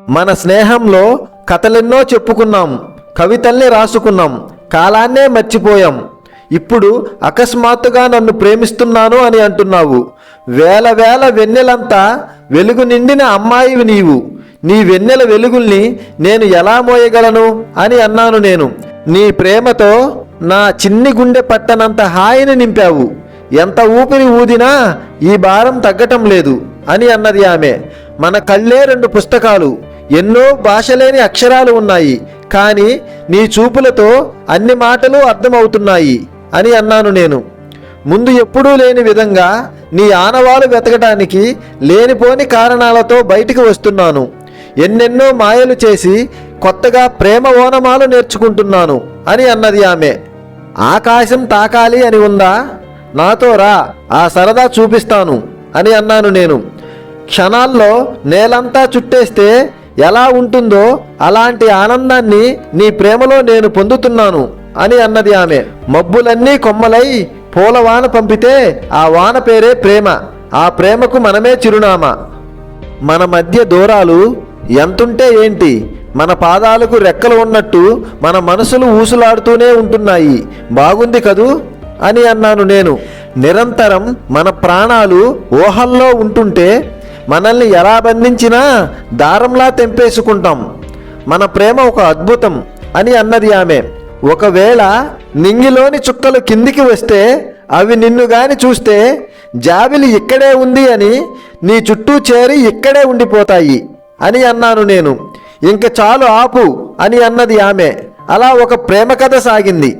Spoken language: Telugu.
మన స్నేహంలో కథలెన్నో చెప్పుకున్నాం, కవితల్ని రాసుకున్నాం, కాలాన్నే మర్చిపోయాం. ఇప్పుడు అకస్మాత్తుగా నన్ను ప్రేమిస్తున్నాను అని అంటున్నావు. వేల వేల వెన్నెలంతా వెలుగు నిండిన అమ్మాయివి నీవు. నీ వెన్నెల వెలుగుల్ని నేను ఎలా మోయగలను అని అన్నాను నేను. నీ ప్రేమతో నా చిన్ని గుండె పట్టనంత హాయిని నింపావు. ఎంత ఊపిరి ఊదినా ఈ భారం తగ్గటం లేదు అని అన్నది ఆమె. మన కళ్ళే 2 పుస్తకాలు, ఎన్నో భాషలేని అక్షరాలు ఉన్నాయి, కానీ నీ చూపులతో అన్ని మాటలు అర్థమవుతున్నాయి అని అన్నాను నేను. ముందు ఎప్పుడూ లేని విధంగా నీ ఆనవాలు వెతకడానికి లేనిపోని కారణాలతో బయటికి వస్తున్నాను. ఎన్నెన్నో మాయలు చేసి కొత్తగా ప్రేమ ఓనమాలు నేర్చుకుంటున్నాను అని అన్నది ఆమె. ఆకాశం తాకాలి అని ఉందా? నాతో రా, ఆ సరదా చూపిస్తాను అని అన్నాను నేను. క్షణాల్లో నేలంతా చుట్టేస్తే ఎలా ఉంటుందో అలాంటి ఆనందాన్ని నీ ప్రేమలో నేను పొందుతున్నాను అని అన్నది ఆమె. మబ్బులన్నీ కొమ్మలై పూలవాన పంపితే ఆ వాన పేరే ప్రేమ. ఆ ప్రేమకు మనమే చిరునామా. మన మధ్య దూరాలు ఎంతుంటే ఏంటి, మన పాదాలకు రెక్కలు ఉన్నట్టు మన మనసులు ఊసులాడుతూనే ఉంటున్నాయి. బాగుంది కదూ అని అన్నాను నేను. నిరంతరం మన ప్రాణాలు ఊహల్లో ఉంటుంటే మనల్ని ఎలా బంధించినా దారంలా తెంపేసుకుంటాం. మన ప్రేమ ఒక అద్భుతం అని అన్నది ఆమె. ఒకవేళ నింగిలోని చుక్కలు కిందికి వస్తే అవి నిన్ను గాని చూస్తే జాబిలి ఇక్కడే ఉంది అని నీ చుట్టూ చేరి ఇక్కడే ఉండిపోతాయి అని అన్నాను నేను. ఇంక చాలు ఆపు అని అన్నది ఆమె. అలా ఒక ప్రేమ కథ సాగింది.